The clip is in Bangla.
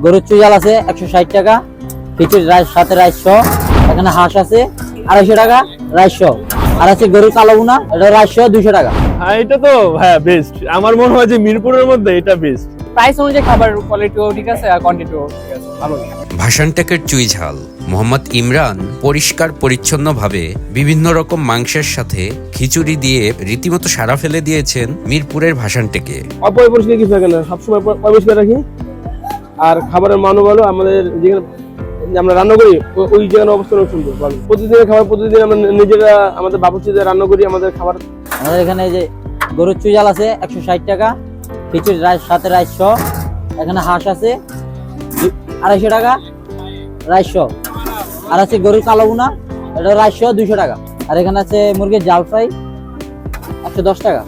গরুর চুইঝাল আছে 160 টাকা, খিচুড়ি রাইস সাথে রাইস সহ। এখানে হাঁস আছে 250 টাকা রাইস সহ। আর আছে গরুর কালো ভুনা, এটা রাইস সহ 200 টাকা। হ্যাঁ, এটা তো ভাইয়া বেস্ট। আমার মনে হয় যে মিরপুরের মধ্যে এটা বেস্ট। প্রাইস অনুযায়ী খাবার কোয়ালিটিও ঠিক আছে আর কোয়ান্টিটিও ঠিক আছে, ভালো। ভাসানটেকের চুইঝাল মোহাম্মদ ইমরান পরিষ্কার পরিচ্ছন্নভাবে বিভিন্ন রকম মাংসের সাথে খিচুড়ি দিয়ে রীতিমতো সারা ফেলে দিয়েছেন মিরপুরের ভাসানটেকে। অপরিষ্কার কিছু থাকে না, সবসময় পরিষ্কার রাখি। আর খাবারের মানও ভালো। আমাদের যেখানে আমরা রান্না করি ওই জায়গার অবস্থান সুন্দর ভালো। প্রতিদিনের খাবার প্রতিদিন আমরা নিজেরা আমাদের বাবুর্চিদের রান্না করি আমাদের খাবার। আমাদের এখানে এই যে গরুর চুইঝাল আছে 160 টাকা, খিচুড়ি রাইস সাথে রাইস সহ। এখানে হাঁস আছে 250 টাকা রাইস সহ। আর আছে গরুর কালো ভুনা, এটা রাইস সহ 200 টাকা। আর এখানে আছে মুরগির জাল ফ্রাই 110 টাকা।